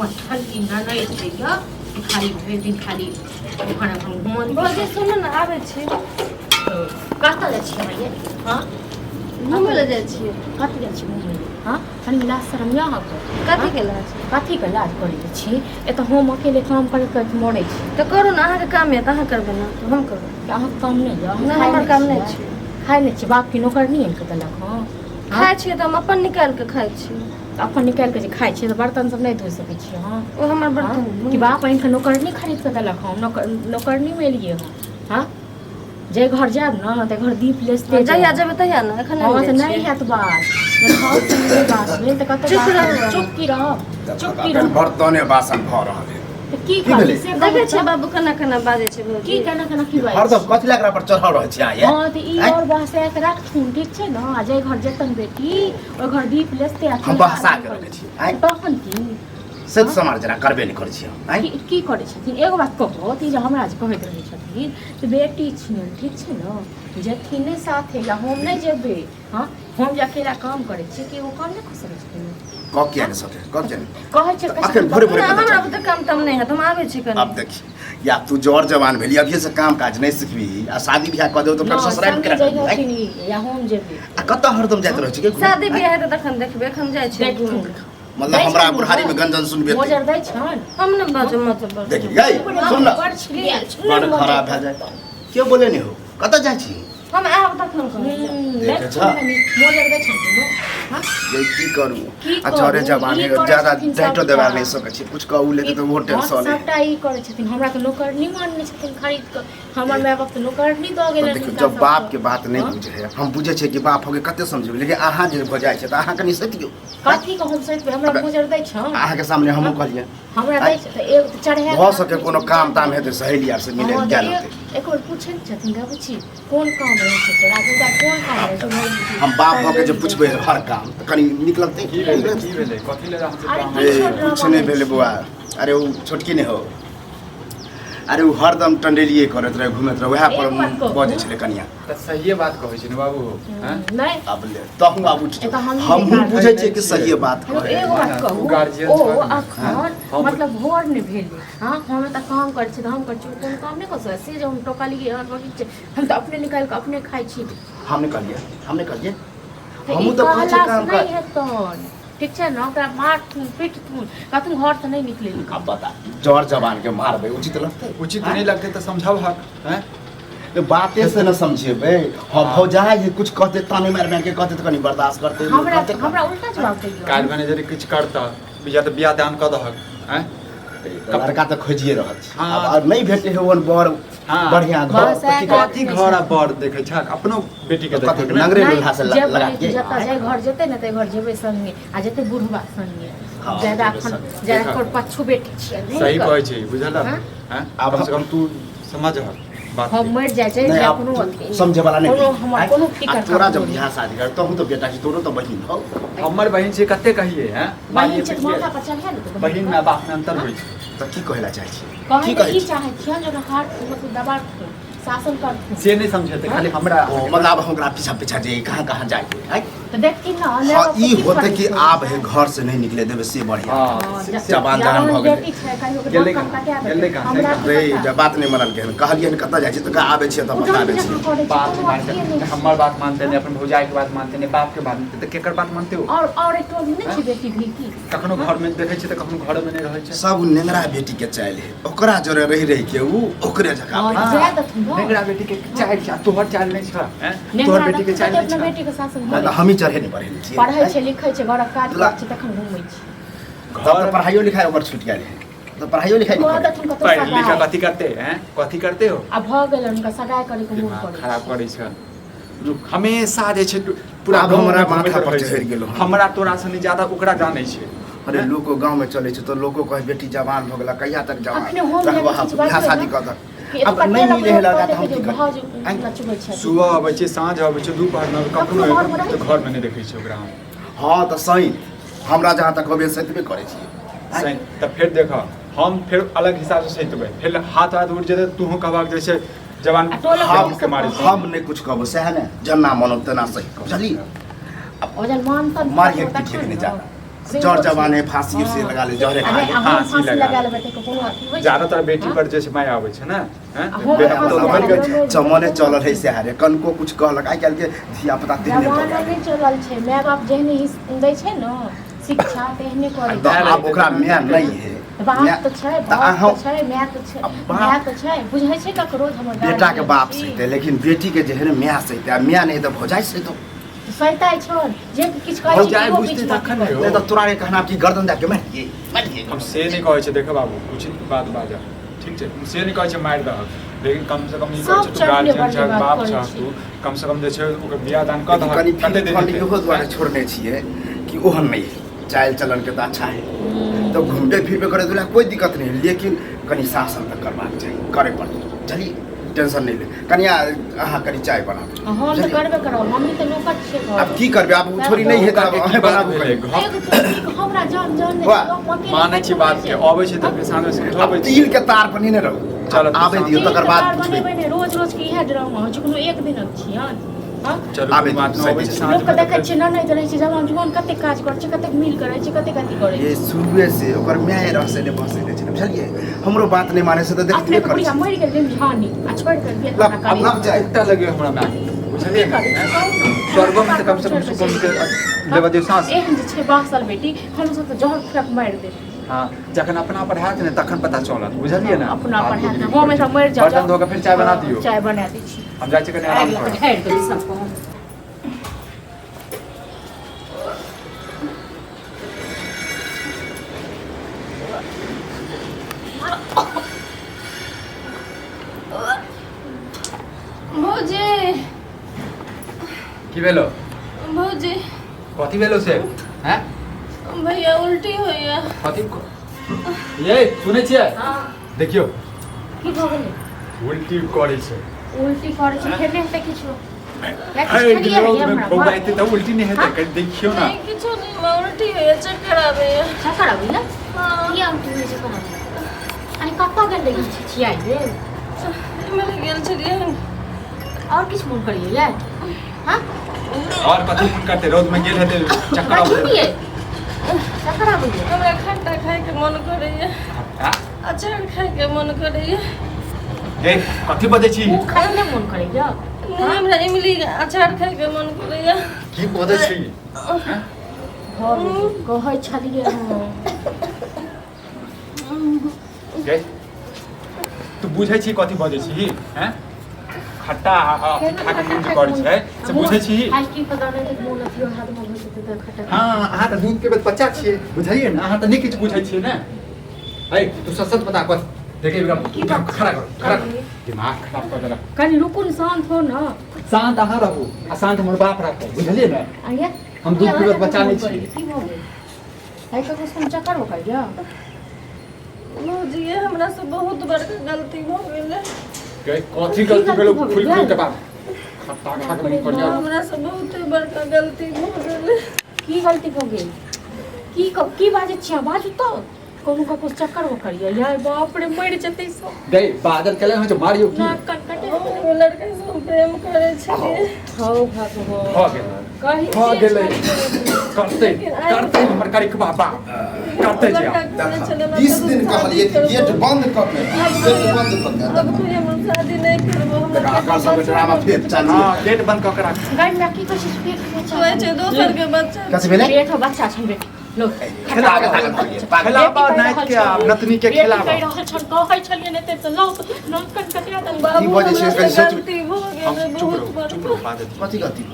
ठंडी ना नहीं चाहिए खाली भरि दिन खाली खाना हम घुमन बजे सुन न आबै छी कतऽ जाइ छी भैया हां घुमै लए जाइ छी कतऽ जाइ छी घुमै हां कनी लाज शरम या हक कथी के लाज कथी के लाज करै छी एतऽ हम अकेले काम करे के मरै छी तऽ करू ने अहाँके काम है तऽ अहाँ करबै ना तो हम करबै अहाँके काम नहीं है नहीं हमर काम नहीं छै खाइ नहीं छी बाप की नौकर नहीं है देलक हां खाइ छी तऽ हम अपन निकाल के खाइ छी अपन निकाल के जे खाइ छी तऽ बर्तन सब नहीं धो सकै छी हां ओ हमर बर्तन कि बाप इनका नौकर नहीं खरीद के देलक हम नौकर नहीं मिलिए हम हां जे घर जाब ना ते घर दीप लेसते जहिया जेबै तहिया ना एखन नहीं हैत बात खाओ सुनले बात भेल त कत चुप की रह बर्तने बासन भ रहल है की करी से देखै छै बाबू केना केना बाजै छै की केना की बाजै हरदम कथि लागरा पर चढ़ल रहै छै आया हां त ई और बहसा के राखथुन ठीक छै ना आ जे घर जेतन बेटी ओ घर दीप लेसते आ हम बहसा के रखै छी आय तखन की सत समाज जना करबे नहीं करै छी आय की करै छथिन एगो बात कहबो ती जे हमरा जे कहैत रहै छथिन त बेटी छियन ठीक छै ना जथिन ने साथे या हम नहीं जेबे हां हम जे अकेला काम करै छी कि वो काम नहीं कर सकै छथिन क के ने सते क के कहै छै अखन भोरे भोरे हमरा तऽ काम तम नहीं है हम आबै छी कनी अब देखी या तू जोर जवान भेली अभी से काम काज नहीं सिखबी आ शादी बियाह क देउ तो फिर ससुराल में के या हम जेबे आ कत हरदम जाइत रहै छी के शादी बियाह है तऽ तखन देखबै एखन जाइ छै मतलब हमरा बुढ़ारी में गंजन सुनबे मोजर दै छन हम न बाजो मतलब देखी गई सुन बड़ खराब भए जाए के बोले नहीं हो कत जाय छी हम आब तखन देखे छ मोजर दै छन हां ये की करू आ चोरे जवान है ज्यादा डेटो देवा नहीं सकै छी कुछ कहू लेके तो वो टेंशन है सबटा ई करे छथिन हमरा तो नौकर नहीं मानने छथिन खरीद के हमर माय बाप तो नौकर नहीं द गेलै देखियो जब बाप के बात नहीं बुझे है हम बुझे छै कि बाप होगे कते समझबे लेकिन अहाँ जे भ जाय छै त अहाँ कनी सटियो कथी को हम सट हमरा मोजर दै छ अहाँ के सामने हमहु कहलिए हमरा दै छ त एक चढ़े भ सके कोनो काम ताम हेते सहेली आर से मिले गेल होते एक और पूछन छथिन गा बुची कोन काम रहे छै तोरा गुदा कोन काम रहे छै हम बाप भ के जे पूछबे हर काम त कनी निकलते की भेले कथि ले हम से काम कुछ नहीं भेले बुआ अरे वो छोटकी नहीं हो अरे वो हरदम टंडेलिए करत रहे घुमत रहे वह पर बजे छले कनिया त सही बात कहै छी ने बाबू हैं नहीं अब ले तहु बाबू हम बुझे छै कि सही बात करे एगो बात कहू गार्जियन ओ अखन मतलब भोर ने भेले हां हम त काम कर छी हम कर छी कोन काम नहीं कर सके से जो हम टोकाली हम तो अपने निकाल के अपने खाई छी हमने कर लिए हम तो कुछ काम कर नहीं है तोन ठीक छै ना ओकरा मार पीट कतु घर से नहीं निकले अब बता जोर जवान के मारबे उचित लगते उचित नहीं लगते तो समझाओ हक हैं बाते से न समझेबे हम हो जाए कुछ कहते ताने मार मार के कहते तो कनी बर्दाश्त करते हमरा उल्टा जवाब दियो काल बने जरी किछ करता बिया तो बिया दान क दहक हैं लड़का तो खोजिए रहल छी हाँ। अब नहीं भेटे है वन बर हाँ। बढ़िया घर कथी घर आ बर देखे छ अपनो बेटी के देखे ना नगरे लोहा से लगा के जता जाय घर जेते न ते घर जेबे संगे आ जेते बुढ़वा संगे हाँ, ज्यादा अखन ज्यादा कोन पछू बेटी छियै नहीं सही कहै छै बुझल हाँ? हैं अब कम से कम तू समझ बात हम मर जाय छै नहीं कोनो आप समझे वाला नहीं कोनो हमर कोनो फिकर तोरा जब बियाह शादी कर तो तो बेटा की तोरो तो बहिन हो हमर बहिन से कते कहिए हैं बहिन छै माथा पर चढ़ा ले बहिन में बाप में अंतर होई छै तो की कहला चाहे छी कहै की चाहे छियै जो हाथ मतलब दबा शासन कर से नहीं समझते खाली हमरा मतलब हमरा पीछा पीछा जे कहां जाए है तो देखती ना हां ई होते कि आप है घर से नहीं निकले देबे से बढ़िया जवान जान भ बेटी छै कहियो गेलै काम काटे गेलै कहाँ? हमरा रे जब बात नहीं मनल के कहलिए न कत जाय छी त आबे छी त बताबे छी बात मानते हमर बात मानते नहीं अपन भौजाई के बात मानते नहीं बाप के बात मानते तो केकर बात मानते हो और एक तो नहीं छै बेटी भी की कखनो घर में देखे छी तो कखनो घर में नहीं रहे छै सब नेंगरा बेटी के चाइल है ओकरा जरे रही के ऊ ओकरे जगह हां ज्यादा तुम नेगरा बेटी के चाइल तोहर चाइल नहीं छ हैं तोहर बेटी के चाइल अपना नहीं बेटी के शासन मतलब हम ही चढ़े नहीं पढ़े छी पढ़ै छै लिखै छै घर काज करै छै तखन घुमै छै तब तो पढ़ाइयो लिखाई ओकर छूट गेल है तो पढ़ाइयो लिखाई नहीं कहत करे। तुम कतो पढ़ लिख सगाई कथी करते हैं कथी करते हो अब भ गेल उनका सगाई करे के मूड दिमाग पड़े खराब करे छ रुक हमेशा जे छै पूरा आब गाँव हमरा में माथा घूमैत पर रहै छै। चढ़ि गेलो। हमरा तोरा से ज्यादा ओकरा जानै छै अरे लोगो गांव में चले छै तो लोगो कहे बेटी जवान भ गेला कहिया तक अपने जवान होम रखबा में किछु बात बियाह शादी है कर ना? अब नहीं मिले है लगा तो हम की भाज कर नचबै छै सुबह अबै छै साँझ अबै छै दोपहर में कखनो कखनो घर में रहै तो घर में नहीं देखै छै ओकरा हम हां तो सही हमरा जहां तक होबे सतबे करे छी सही तो फिर देख हम फिर अलग हिसाब से सहितबै फिर हाथ हाथ उड़ जेतै तूहो कहबाक जैसे जवान आ टोला हम सब के मारे छै हम नहीं कुछ कहबो सह ने जना मानो तना सही बुझली ओजन मान तन मार एक ठीक नहीं जाता जड़ जवाने फांसी से लगा ले जहरे खा अरे ले हम फांसी फांसी लगा लगा ले बेटे को कोनो अथी होइ छै ज्यादातर बेटी पर जैसे माय आबै छै ना हैं अहो, बेटा फांसी तो लगा मरि ले। गेल जमने चलल है से हारे कनको कुछ कहलक आइ काल्हि के धिया पुता तेहने जमाना पड़ल नहीं चलल छै माय बाप जेहने दै छै न शिक्षा तेहने करे तो आब ओकरा माय नहीं है बाप तो छै तऽ बाप अहाँ तो छै माय तो छै अब बाप- माय तो छै बुझै छै ककरो हमर बेटा के बाप सहिते लेकिन बेटी के जेहन माय सहिते आ माय नहीं तो भौजाई सहिते सहिताइ छोड़ जे किछ कहै हो छै जाए ओहो बुझते बीच तखन बात ने। नहीं तो तोरा रे कहना की गर्दन दे के मार दिए हम से नहीं कहै छै देख बाबू कुछ बात बाजा ठीक छै हम से नहीं कहै छै मारि दहक लेकिन कम से कम ई कहै छै सब तू गार्जियन चलने छै बात बाप करै छै छी। तू कम से कम जे छै ओकर बियाह दान कऽ दहक कनी कते फिर दिन फंड हेतै? इहो दुआरे छोड़ने छिए कि ओहन नहीं है चाल चलन के तो अच्छा है तो घूमते फिरबे करे तो कोई दिक्कत नहीं है लेकिन कनी शासन तक करबाक चाहिए करे पड़तै चलिए टेंशन नहीं ले कनिया अहाँ कनी चाय बना हम तो करबे करब हम तो नौकर छियै घर अब की करबे आब उ छोरी नहीं है तो अहाँ बनाबू भेलै, कनी घर- एगो तो हमरा जान जान वाह, नहीं मानै छी बात के अबै छै तऽ सामने से अब समझाबै छी तिल के तार पर नहीं ने रहो चलो, आबे दियो तकर बाद बनेबै पूछबै ने रोज रोज के इहे ड्रामा होइ छै कोनो एक दिनक छियन हां चलू आबै कोइ बात दियौ, नहि अबै छै सही साँझ लोक के देखै छियै नहि तऽ रहै छै जवान जुवान कते काज करै छै कते मिल करै छै कते कथी करै ये छै शुरुए से ओकर माय रहसे ने बसे ने छै बुझलिए हमरो बात नहीं माने से तो अपने देखबे करै बुढ़िया छी मरि गेल झानी आ छोड़ कर बियाह लब- करा अब लब जाए एकटा लगे हमरा माय बुझलिए की करै छै कहू ने? स्वर्गो में कम से कम सुकून के लेबा दियौ साँस एहन जे छै बासल बेटी हम सब तऽ जहर खराब मारि दे हाँ जखन अपना पर हैत ने तखन पता चलत बुझलिए ना अपना पर है ना हम ऐसा मरि जाओ बर्तन धो के फिर चाय बना दियो चाय बना दै छी हम जाइ छी कनि आराम आगि कर ढारि देबै सबको हम। भौजी की भेलो भौजी कथी भेलो से हैं भैया उल्टी होइया कथी ये सुनै छियै हाँ देखियो की भऽ गेलै उल्टी करै छै उल्टी करै छै फेर नहि हेतै किछो या किछु अरे खेलियै रोज हमरा में बौआ एते तऽ उल्टी नहीं हेतै कनि देखियो ना नहीं किछो नहीं माँ उल्टी होइया चक्कर आबैया चक्कर अबैया हाँ किया उल्टी होइ छै चक्कर अबैया अनि कतऽ गेल रही छियै रे मेरे गेल छलियै और किछु मोन करियै या हाँ और कथी मन करते रोज में गेल हेतै चक्कर कथी आबै पियै चक्कर अबैया हमरा खट्टा खाइके मन करैया हाँ? अचार खाइके मन करैया ए कथी बजै छी ओ खाइ नहि मोन करैया नहीं हमरा इमली के अचार खाइके मन करैया की बजै छी घर कहै छलियै हम गे तू बुझै छी कथी बजै छी हैं खट्टा खाके मन करै छै से बुझै छी आइसक्रीम पता नहि कि मोन अथी हाथ में होइ छै तऽ खट्टा हाँ अहाँ तऽ दूध के बच्चा छियै बुझलियै ने अहाँ तऽ नहि किछु बुझै छियै ने है तू सच सच बता बस देखिए की बात? खड़ा कर दिमाग खराब कर देलक कनि रुकू ने शांत हो न शांत अहाँ रहू आ शांत हमर बाप रहतै बुझलियै ने आइए हम दूध पीबैत बच्चा नहि छी। की भऽ गेल आइ ककरो सुन चक्कर हो गया भौजी ये हमरा से बहुत बड़का गलती भऽ गेलै गे कथी गलती भेलो खुल खुल के बात खट्टा खा के नहीं पड़ जा हमरा से बहुत बड़का गलती भऽ गेलै की गलती भऽ गेल की बाजै छियै बाजू तऽ कोनो ककरो चक्कर हो करिया यार बाप रे मरि जेतै सब गे बादल केले हो जो मारियो की नाक कटकटे ओ लड़का से हम प्रेम करै छलियै हौ भगवान हो गेल कहि हो गेलै करते हमर करी के बाबा करते जे लड़का आप। कहै छलै हमरा 20 दिन कहलिए कि गेट बंद कर के गेट बंद कर के अब कोई हम शादी नहीं करबो हमरा आकर सब ड्रामा फिर चालू हाँ गेट बंद कऽ के राख गाड़ी में की कहै छै पेट कहै छै दोसर के बच्चा कथी भेलै पेट हो बच्चा छै बेटी लो खेलाके ताकत भऽ गेल पागल खेलाबा नाइट के आब नतनी के खेलाबा कहि रहल छन कहै छलियै ने ते लौ नाक कटकटिया दन बाबू बजै छै, हमरा से सोचू। गलती भऽ हम गेलै चुप बहुत रहो चुप बड़का रहो बादल कथी गलती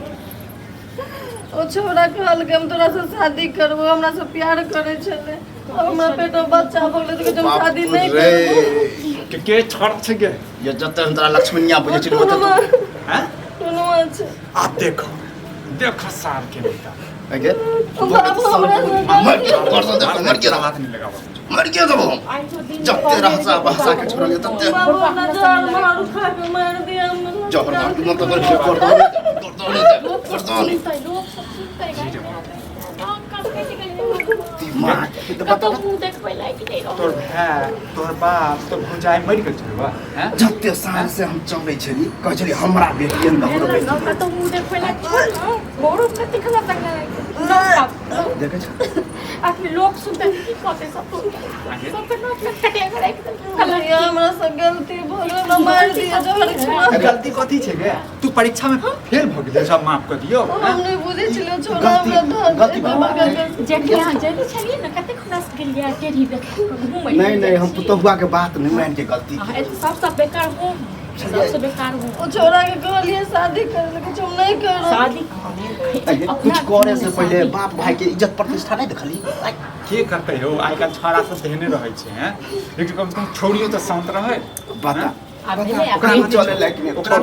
ओ छोरा कहल के हम तोरा से शादी करबो हमरा से प्यार करे छले अब हमरा पेटो बच्चा भऽ गेलै तऽ हम शादी नहीं करबो के छड़ छै गे ये जते हम तोरा लक्ष्मणिया बुझै छी टुनुआ ओते हैं टुनुआ छै आ देखो सार के बेटा अगे बाबू हमरा से मर गया परसों देखो मर गया हाथ नहीं लगावा मर गया तब हम आई तो दिन जब तेरा हंसा बहसा के छोड़ तब बाबू हमरा जान मार खा के मार दिया हमरा जहर मार के मतलब कर दो लोग सब सुनते गए नाक कटकटे गए दिमाग कतौ मुंह देखबै लायक नहीं रहो तोर भाई तोर बाप तोर भौजाई मरि गेल छौ बा हैं जते साल से हम चलै छली कहै छली हमरा बेटियन हमरो बेटी कतौ मुंह देखबै लायक छोड़ मोरो कते खला तक देखे छ आखिर लोग सुनते हैं कि कहते सब तो सब पे नोट कटे अगर एकदम भैया हमरा से गलती भऽ गेल हमरा मार दिया जहर छुआ गलती कथी छै गे तू परीक्षा में फेल भ गेल सब माफ कर दियो हम नहीं बुझे छलियो छोड़ा हमरा गलती जब यहाँ जल्दी चलिए ना कते खुनास गिर गया टेढ़ी देख घूम नहीं हम तो हुआ के बात नहीं मान के गलती हां ये सब बेकार हूं सबसे बेकार हूं ओ छोरा के कहलिए शादी कर लेकिन तुम नहीं करो शादी कुछ करे से पहले बाप भाई के इज्जत प्रतिष्ठा नहीं देखली के करते हो आजकल छोरा सब तेहने रहे छै हैं लेकिन कम से कम छोड़ियो तो शांत रहे बता अब भेले ओकरा हम चले लेकिन ओकरा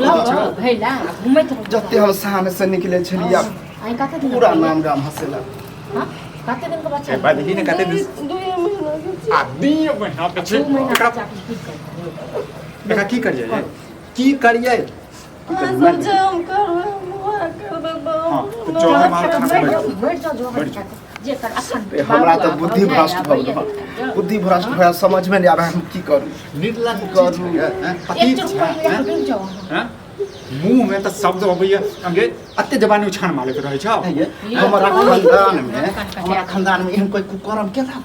भेला घूमत जते हम सामने से निकले छलिए आई कते दिन पूरा नाम गाम हंसेला हां कते दिन के बच्चा ए बात ही ने कहते दिन 2 महीना के आदमी महीना पे छै 2 महीना एकरा बच्चा की करते एकरा की करिए की करिए हां सोचे हम करबे मुआ करबे हां तो जो हमारा खाना बैठ जाओ जो जे कर अखन हमरा तो बुद्धि भ्रष्ट भ गेल बुद्धि भ्रष्ट भए समझ में नहीं आवे हम की करू निर्लज करू पति एक चुप कर बैठ जाओ हैं मुंह में तो शब्द अबैया अंगे अत्ते जबानी उछान मारैत रहै छ हमारा खानदान में एहन कोई कुकर्म केला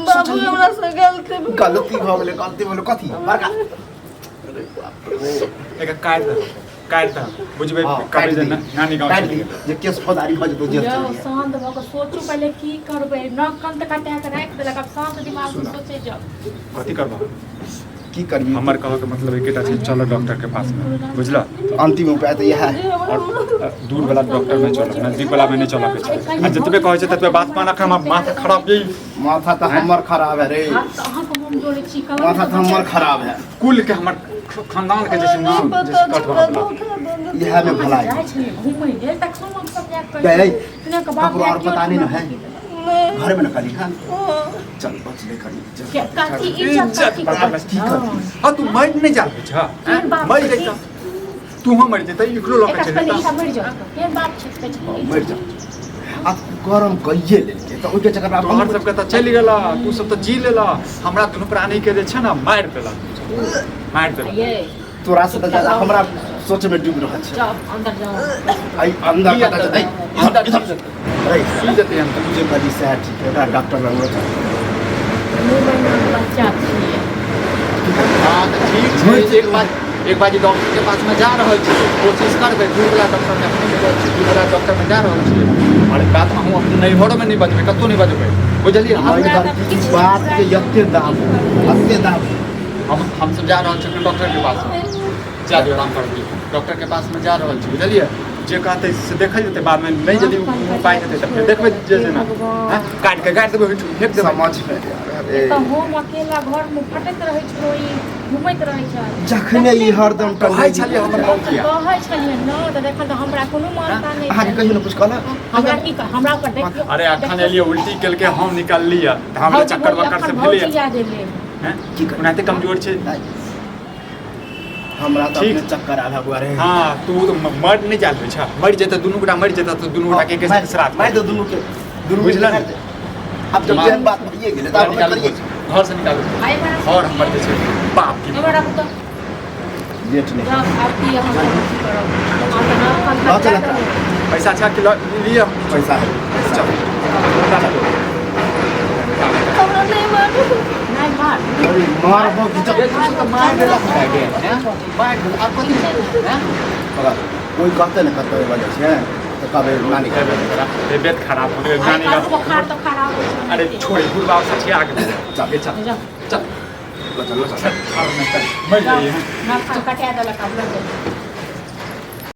बाबू हमरा से गलती गलती भ गेलै कथी बड़का एक काट बुझबे काटे जे नानी गांव काट दिए जे केस फौदारी भ जेतो जेल यो चल जाए शांत भ के सोचू पहले की करबे न कंत काटे के राख देलक अब शांत दिमाग से सोचे जाओ कथी करबा की करिए हमर कह के मतलब एकेटा छै चलो डॉक्टर के पास में बुझला अंतिम उपाय तो यह है और दूर वाला डॉक्टर में चलो नजदीक वाला में नहीं चला के छै आ जतबे कहै छै ततबे बात माना के हमर माथा खराब यही माथा तो हमर खराब है रे हाथ तो अहाँ को हम जोड़े छी कलम माथा तो हमर खराब है कुल के हमर खानदान के जैसे नाम जैसे कटवा यह में भलाई जाय छी घूमै लेल तक सुन सब याद कर गए तने के बाप ककरो और पता नहीं ना है नहीं घर में न करी हां चल बच ले करी के काची इज्जत की कर हां तू मर नहीं जाबे छ मर जइता तू हम मर जइता इकरो लोग एक के पहले चलता ई मर जाओ के बाप छै मर जा अब गरम कइए लेके तो ओके चक्कर में तोहर सबके तऽ चलि गेला तू सब तऽ जी लेला हमरा दुनू प्राणी के जे छै ना मारि देला ये तोरा से ज्यादा हमरा सोच में डूब रहा है जाओ अंदर जाओ आई अंदर पता चल अंदर इधर अरे की जते हम तुझे बड़ी से ठीक है डॉक्टर लंगो था 2 महीना के बच्चा छिए हां तऽ ठीक छै एक बार डॉक्टर के पास में जा रहल छी कोशिश करबै दूसरा डॉक्टर में अपने में दूसरा डॉक्टर में जा रहल छी और बात हम अपने नहीं घरों में नहीं बजबै कतौ नहीं बजबै बुझलिए बात के यत्ते दाम हम सब जा रहल छी डॉक्टर के पास में जा दियो आराम कर दियो डॉक्टर के पास में जा रहल छी बुझलिए जे कहते से देखल जेते बाद में नहीं यदि उपाय हेतै त फिर देखबै जे ना काट देबै फेंक देबै समझ में तो हम अकेला घर में फटक रहे छलो ई घुमैत रहे छै जखने ई हरदम कहै छलिए हमर लौकिया कहै छलिए न त देखल त हमरा कोनो मानता नहीं अहाँ के कहियो न कुछ कहला हमरा की हमरा ऊपर देखियो अरे अखन एलिए उल्टी केल के हम निकाल लिया त हमरा चक्कर वक्कर से भेलिए याद एले हैं की उनाते कमजोर छै हमरा तो अपने चक्कर आधा बुआ रे हां तू तो मर नहीं जाल छ मर जेता दुनू गोटा मर जेता तो दुनू गोटा के साथ श्राद्ध मैं तो दुनू के बुझला अब जब ये बात ये गेले त हम करिए घर से निकालो और हमर जे छै बाप की हमरा तो जेठ ने जब आपकी हम करो चल पैसा अच्छा किलो लिया पैसा है चल हमरा नहीं मारू नहीं मार अरे मार बो की तो मार देला के हैं मार दे आप कथि हैं कोई कहते न कहते वजह से तो कबे नानी का तबियत खराब हो गई नानी का बुखार तो खराब हो छै अरे छोड़ भूल बाप सच्ची आ गए चल चल जाओ चल चलो मर गई है ना कटा देलक अब लग